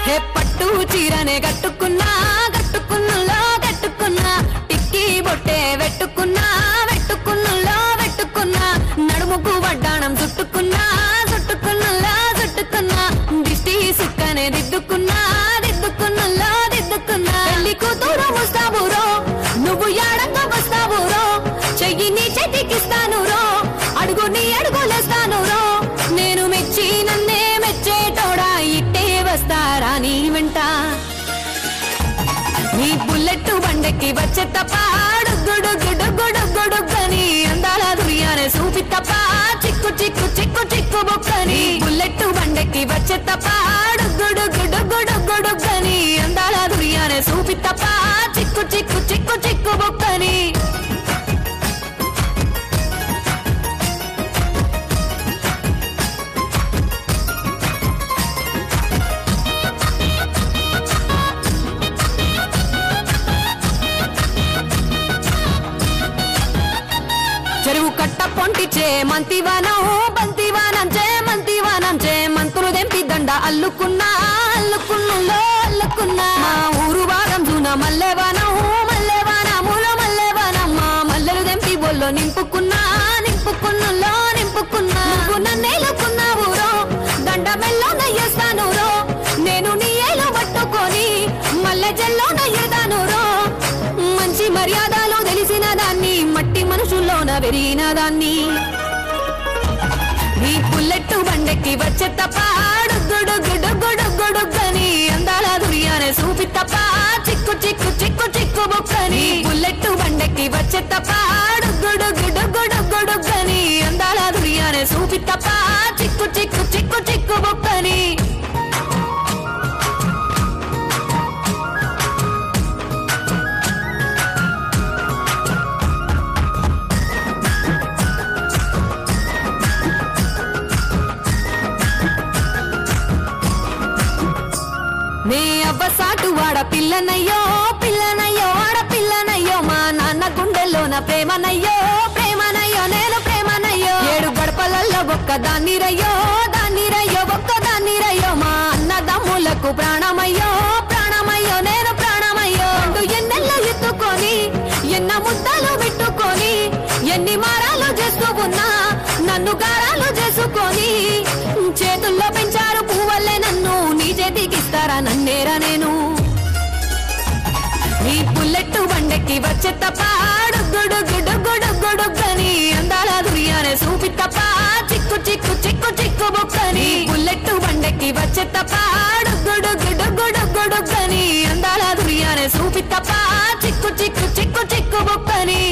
హే పట్టు చీరనే కట్టుకున్నా కట్టుకున్నలో కట్టుకున్నా టిక్కీ బొట్టే వెట్టుకున్నా వెట్టుకున్నలో వెట్టుకున్నా నడుముకు వడ్డాణం చుట్టుకున్నా చుట్టుకున్నలో చుట్టుకున్నా దిష్టి సుక్కనే దిద్దుకున్నా దిద్దుకున్నలో దిద్దుకున్నా పెళ్లి కూతురు ముస్తాబురో నువ్వు యాడంగా వస్తావురో చెయ్యి నీ చేతికిస్తాను రో అడుగు నీ అడుగులేస్తాను రో నేను మెచ్చి నన్నే మెచ్చేటోడా ఇట్టే వస్తారా నీ వెంట నీ బుల్లెట్ బండెక్కి వచ్చే తప్ప గుడుగుడుగుడుగుడుగుడుగని అందాల దుర్యానే చూపి తప్ప చిక్కు చిక్కు చిక్కు చిక్కు బొక్కని బుల్లెట్ బండెక్కి వచ్చే తప్ప గుడుగుడుగుడుగుడుగని అందాల దుర్యానే చూపి తప్ప చిక్కు చిక్కు చిక్కు చిక్కు బొక్కని చెరువు కట్ట పొంటిచే మంతివానం బంతివానం చే మంతివానం చే మంతులు దెంపి దండ అల్లుకున్నా అల్లుకున్నులో అల్లుకున్నా మా ఊరు భాగం జూన మల్లెవానం మల్లెవానములో మల్లెవానం మా మల్లెలు దెంపి బొల్లో నింపుకున్నా నింపుకున్నులో నింపుకున్నా నువ్వు నన్నేలుకున్నావు రో దండ మెల్లో నయ్యేస్తాను రో నేను నీ ఏలు పట్టుకొని మల్లె జల్లో నయ్యేదాను రో మంచి మర్యాదలు తెలిసిన దాన్ని మట్టి మనుషుల్లోన పెరిగిన దాన్ని నీ బుల్లెట్ బండెక్కి వచ్చే తప్ప గుడుగుడుగుడుగుడుగని అందాల దుర్యానే చూపి తప్ప చిక్కు చిక్కు చిక్కు చిక్కు బొక్కని బుల్లెట్ బండెక్కి వచ్చే తప్ప గుడుగుడుగుడుగుడుగని అందాల దుర్యానే చూపి తప్ప చిక్కు చిక్కు చిక్కు చిక్కు బొక్కని నే అవ్వసాటు వాడ పిల్లనయ్యో పిల్లనయ్యో వాడ పిల్లనయ్యో మా నాన్న గుండెల్లోన ప్రేమనయ్యో ప్రేమనయ్యో నేను ప్రేమనయ్యో ఏడు గడపలల్లో ఒక్క దాన్నిరయ్యో దాన్నిరయ్యో ఒక్క దాన్నిరయ్యో మా అన్నదమ్ములకు ప్రాణమయ్యో ప్రాణమయ్యో నేను ప్రాణమయ్యో ఎన్నెల్లో ఎత్తుకొని ఎన్న ముద్దలు పెట్టుకొని ఎన్ని మారాలు చేస్తూ ఉన్నా నన్ను గారాలు చేసుకొని చేతుల్లో పెంచారు పువ్వల్లే నన్ను నీ చేతికిస్తారా నన్నేరా నేను నీ బుల్లెట్ బండెక్కి వచ్చే తప్ప గుడుగుడుగుడుగుడుగని అందాల దుర్యానే చూపి తప్ప చిక్కు చిక్కు చిక్కు చిక్కు బొక్కని బుల్లెట్ బండెక్కి వచ్చే తప్ప గుడుగుడుగుడుగుడుగని అందాల దుర్యానే చూపి తప్ప చిక్కు చిక్కు చిక్కు చిక్కు బొక్కని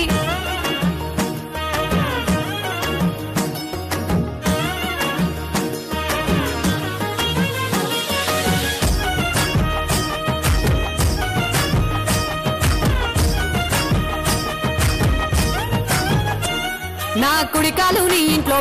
నా కుడికాలు నీ ఇంట్లో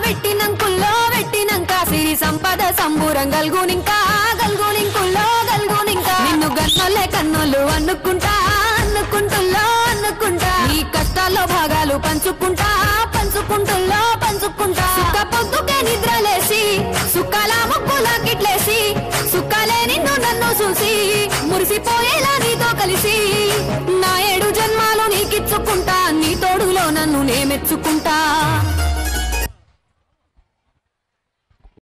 పెట్టినంకుల్లో పెట్టినంక సిరి సంపద సంబూరం గల్గునింకా గల్గునింకుల్లో గల్గునింకా నిన్ను గన్నోళ్ళే కన్నోళ్ళు అనుకుంటా అనుకుంటుల్లో అనుకుంటా నీ కష్టాల్లో భాగాలు పంచుకుంటా పంచుకుంటుల్లో పంచుకుంటా సుక్క పొద్దుకే నిద్రలేసి సుక్కల ముక్కులా కిట్లేసి సుక్కలే నిన్ను నన్ను చూసి మురిసిపోయేలా నీతో కలిసి నా 7 జన్మాలు నీకిచ్చుకుంటా నీ తోడులో నన్ను నే మెచ్చుకుంటా